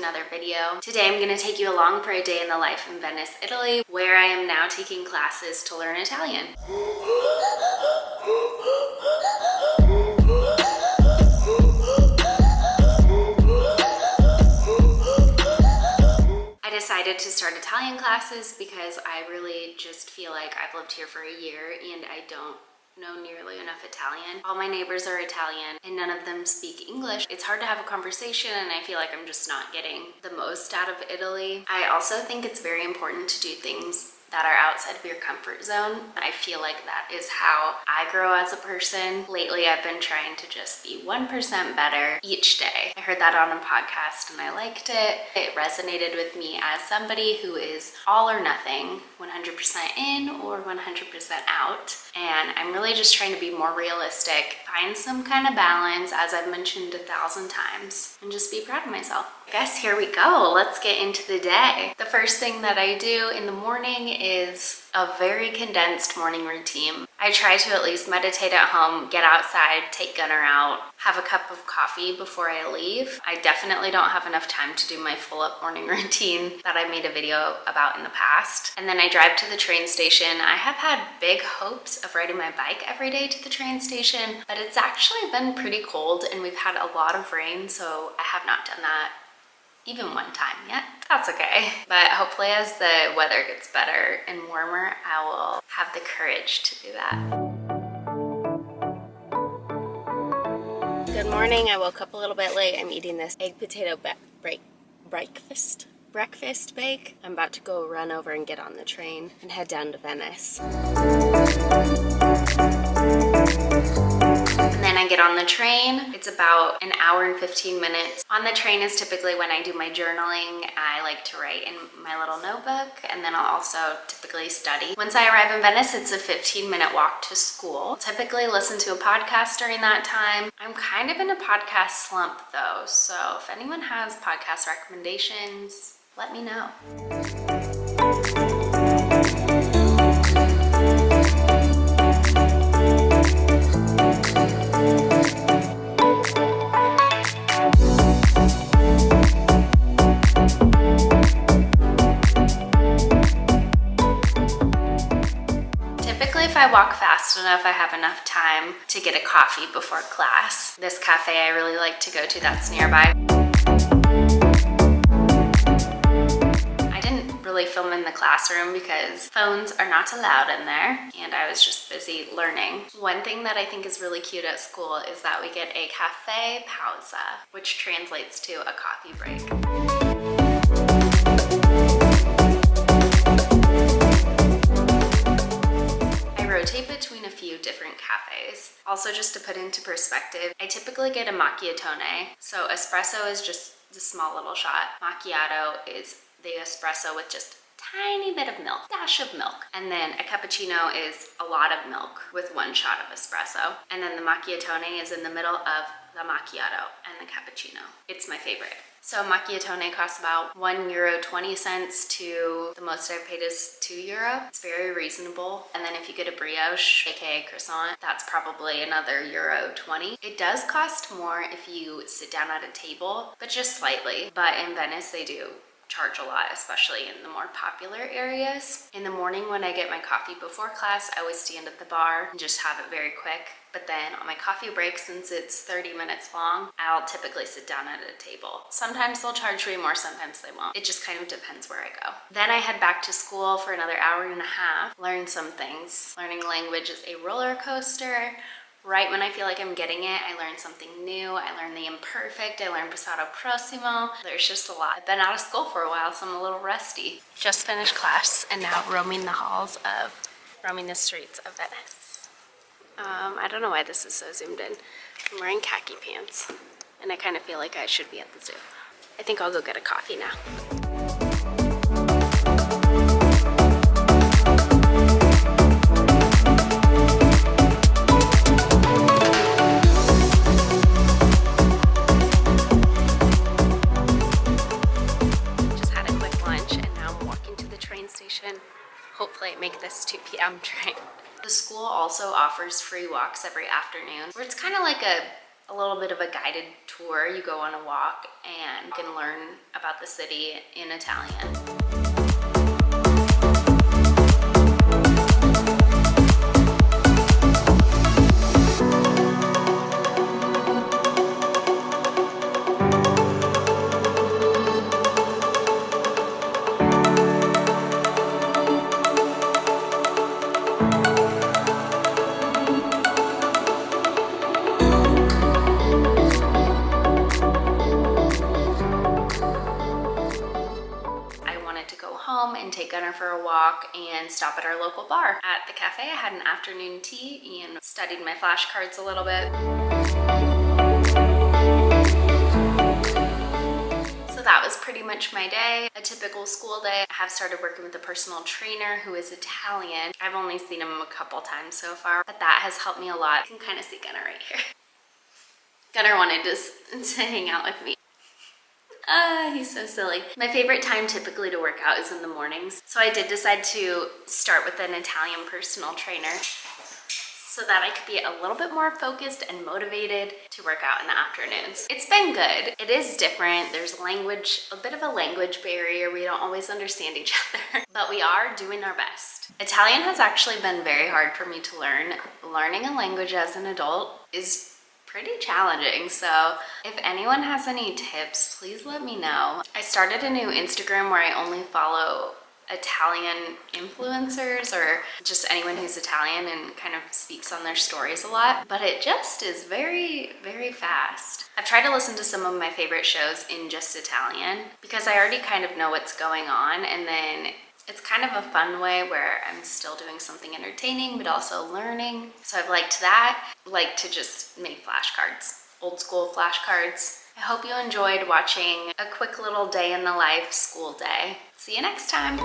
another video. Today I'm going to take you along for a day in the life in Venice, Italy, where I am now taking classes to learn Italian. I decided to start Italian classes because I really just feel like I've lived here for a year and I don't know nearly enough Italian. All my neighbors are Italian and none of them speak English. It's hard to have a conversation and I feel like I'm just not getting the most out of Italy. I also think it's very important to do things that are outside of your comfort zone. I feel like that is how I grow as a person. Lately, I've been trying to just be 1% better each day. I heard that on a podcast and I liked it. It resonated with me as somebody who is all or nothing, 100% in or 100% out. And I'm really just trying to be more realistic, find some kind of balance, as I've mentioned 1,000 times, and just be proud of myself. I guess here we go. Let's get into the day. The first thing that I do in the morning is a very condensed morning routine. I try to at least meditate at home, get outside, take Gunner out, have a cup of coffee before I leave. I definitely don't have enough time to do my full up morning routine that I made a video about in the past. And then I drive to the train station. I have had big hopes of riding my bike every day to the train station, but it's actually been pretty cold and we've had a lot of rain, so I have not done that even one time yet. That's okay. But hopefully as the weather gets better and warmer, I will have the courage to do that. Good morning. I woke up a little bit late. I'm eating this egg potato breakfast bake. I'm about to go run over and get on the train and head down to Venice. And then I get on the train. It's about an hour and 15 minutes. On the train is typically when I do my journaling. I like to write in my little notebook, and then I'll also typically study. Once I arrive in Venice, it's a 15-minute walk to school. Typically listen to a podcast during that time. I'm kind of in a podcast slump though, so if anyone has podcast recommendations, let me know. If I walk fast enough, I have enough time to get a coffee before class. This cafe I really like to go to that's nearby. I didn't really film in the classroom because phones are not allowed in there and I was just busy learning. One thing that I think is really cute at school is that we get a caffe pausa, which translates to a coffee break. Rotate between a few different cafes. Also, just to put into perspective, I typically get a macchiatone. So espresso is just the small little shot. Macchiato is the espresso with just tiny bit of milk, dash of milk. And then a cappuccino is a lot of milk with one shot of espresso. And then the macchiatone is in the middle of the macchiato and the cappuccino. It's my favorite. So macchiatone costs about €1.20 to the most I've paid is €2. It's very reasonable. And then if you get a brioche, aka croissant, that's probably another €1.20. It does cost more if you sit down at a table, but just slightly. But in Venice, they do charge a lot, especially in the more popular areas. In the morning when I get my coffee before class, I always stand at the bar and just have it very quick. But then on my coffee break, since it's 30 minutes long, I'll typically sit down at a table. Sometimes they'll charge me more, sometimes they won't. It just kind of depends where I go. Then I head back to school for another hour and a half, learn some things. Learning language is a roller coaster. Right when I feel like I'm getting it, I learn something new. I learn the imperfect. I learn passato prossimo. There's just a lot. I've been out of school for a while, so I'm a little rusty. Just finished class and now roaming the streets of Venice. I don't know why this is so zoomed in. I'm wearing khaki pants and I kind of feel like I should be at the zoo. I think I'll go get a coffee now. Hopefully I make this 2 p.m. train. The school also offers free walks every afternoon, where it's kind of like a a little bit of a guided tour. You go on a walk and you can learn about the city in Italian. And take Gunnar for a walk and stop at our local bar. At the cafe, I had an afternoon tea and studied my flashcards a little bit. So that was pretty much my day, a typical school day. I have started working with a personal trainer who is Italian. I've only seen him a couple times so far, but that has helped me a lot. You can kind of see Gunnar right here. Gunnar wanted to hang out with me. He's so silly. My favorite time typically to work out is in the mornings. So I did decide to start with an Italian personal trainer so that I could be a little bit more focused and motivated to work out in the afternoons. It's been good. It is different. There's a bit of a language barrier. We don't always understand each other, but we are doing our best. Italian has actually been very hard for me to learn. Learning a language as an adult is pretty challenging, so if anyone has any tips, please let me know. I started a new Instagram where I only follow Italian influencers or just anyone who's Italian and kind of speaks on their stories a lot, but it just is very, very fast. I've tried to listen to some of my favorite shows in just Italian because I already kind of know what's going on, and then it's kind of a fun way where I'm still doing something entertaining but also learning. So I've liked that. I like to just make flashcards, old school flashcards. I hope you enjoyed watching a quick little day in the life school day. See you next time.